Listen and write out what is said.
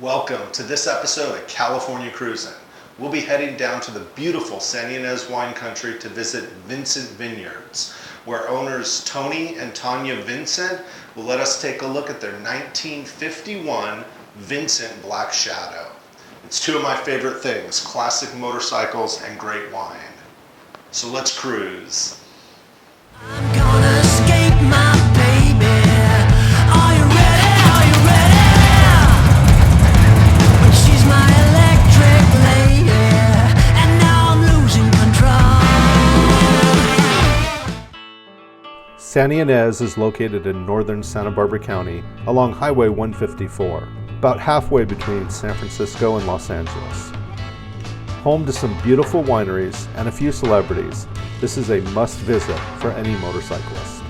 Welcome to this episode of California Cruisin'. We'll be heading down to the beautiful San Ynez wine country to visit Vincent Vineyards, where owners Tony and Tanya Vincent will let us take a look at their 1951 Vincent Black Shadow. It's two of my favorite things, classic motorcycles and great wine. So let's cruise. I'm gonna escape my baby. Are you ready? Are you ready? But she's my electric lady, and now I'm losing control. San Ynez is located in northern Santa Barbara County along Highway 154, about halfway between San Francisco and Los Angeles. Home to some beautiful wineries and a few celebrities, this is a must visit for any motorcyclist.